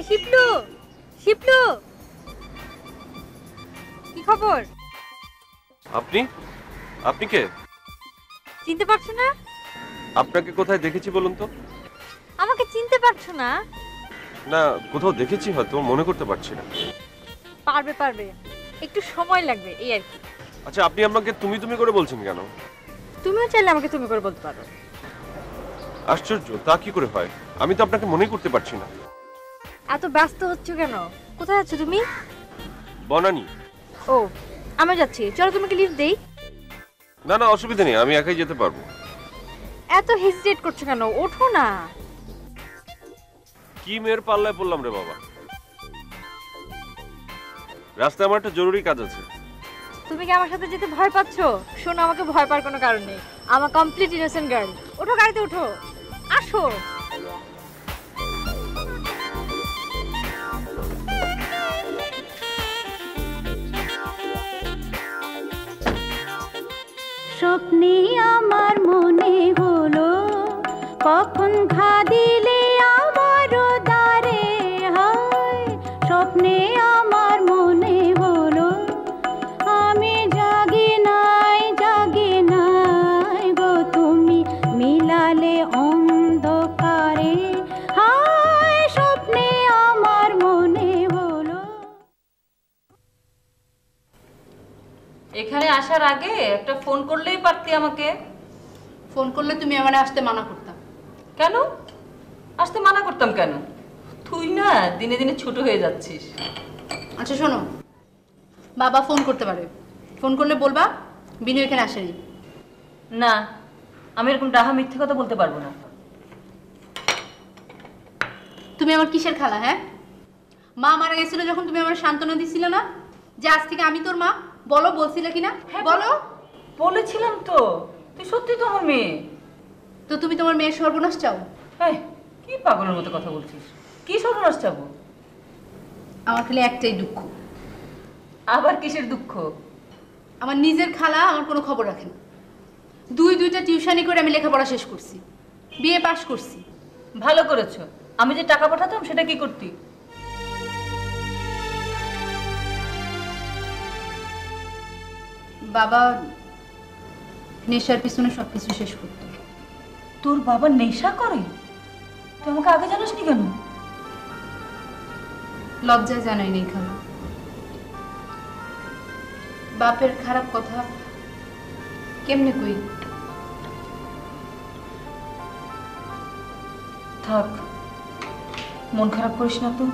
শিবলু, শিবলু, কি খবর? আপনি আপনি কে? চিনতে পারছো না? আপনাকে কোথায় দেখেছি বলুন তো? আমাকে চিনতে পারছো না? না, কোথাও দেখেছি হয়তো, মনে করতে পারছি না। পারবে পারবে, একটু সময় লাগবে এই আর কি। আচ্ছা, আপনি আমাকে তুমি তুমি করে বলছেন কেন? তুমিও চাইলে আমাকে তুমি করে বলতে পারো। আশ্চর্য, তা কি করে হয়? আমি তো আপনাকে মনেই করতে পারছি না। এত ব্যস্ত হচ্ছ কেন? কোথায় আছো তুমি? বনানী। ও, আমি যাচ্ছি, চলো তোমাকে লিফট দেই। না না, অসুবিধা নেই, আমি একাই যেতে পারবো। এত হেজিটেট করছো কেন? ওঠো না। কি মেয়ের পাল্লায় পড়লাম রে বাবা। রাস্তায় আমার একটা জরুরি কাজ আছে। তুমি কি আমার সাথে যেতে ভয় পাচ্ছো? শোনো, আমাকে ভয় পাওয়ার কোনো কারণ নেই। আমার কমপ্লিট ইনোসেন্ট গার্ল। ওঠো, গাড়িতে ওঠো, আসো। স্বপ্নে আমার মনে হলো কখন ঘা দিলে আমারও দ্বারে হয়। স্বপ্নে আমার মনে হলো আমি জাগি নাই গো, তুমি মিলালে অন্ধকারে হায়। স্বপ্নে আমার মনে হলো। এখানে আসার আগে একটা ফোন করলেই পারতি আমাকে। ফোন করলে তুমি আমারে আসতে মানা করতাম। কেন আসতে মানা করতাম কেন? তুই না দিনে দিনে ছোট হয়ে যাচ্ছিস। আচ্ছা শোনো, বাবা ফোন করতে পারে, ফোন করলে বলবা বিনু এখানে আসেনি। না, আমি এরকম ডাহা মিথ্যে কথা বলতে পারবো না। তুমি আমার কিসের খালা? হ্যাঁ, মা মারা গেছিল যখন তুমি আমার সান্ত্বনা দিছিলে না যে আজ থেকে আমি তোর মা? বলো, বলছিলে কিনা? হ্যাঁ, বলো। বলেছিলাম তো। তুই সত্যি তো আমার মেয়ে। তো তুমি তোমার মেয়ের সর্বনাশ চাও? এই, কি পাগলের মতো কথা বলছিস? কি সর্বনাশ চাবো? আমার খালি একটাই দুঃখ। আবার কিসের দুঃখ? আমার নিজের খালা আমার কোনো খবর রাখে না। দুইটা টিউশনি করে আমি লেখাপড়া শেষ করছি, বিএ পাশ করছি। ভালো করেছো। আমি যে টাকা পাঠাতাম সেটা কি করতি? বাবা নেশার পিছনে সবকিছু শেষ করতো। তোর বাবা নেশা করে? তুই আমাকে আগে জানাসনি কেন? লজ্জায় জানাই নেই খালা। বাপের খারাপ কথা কেমনে কই? থাক, মন খারাপ করিস না তো।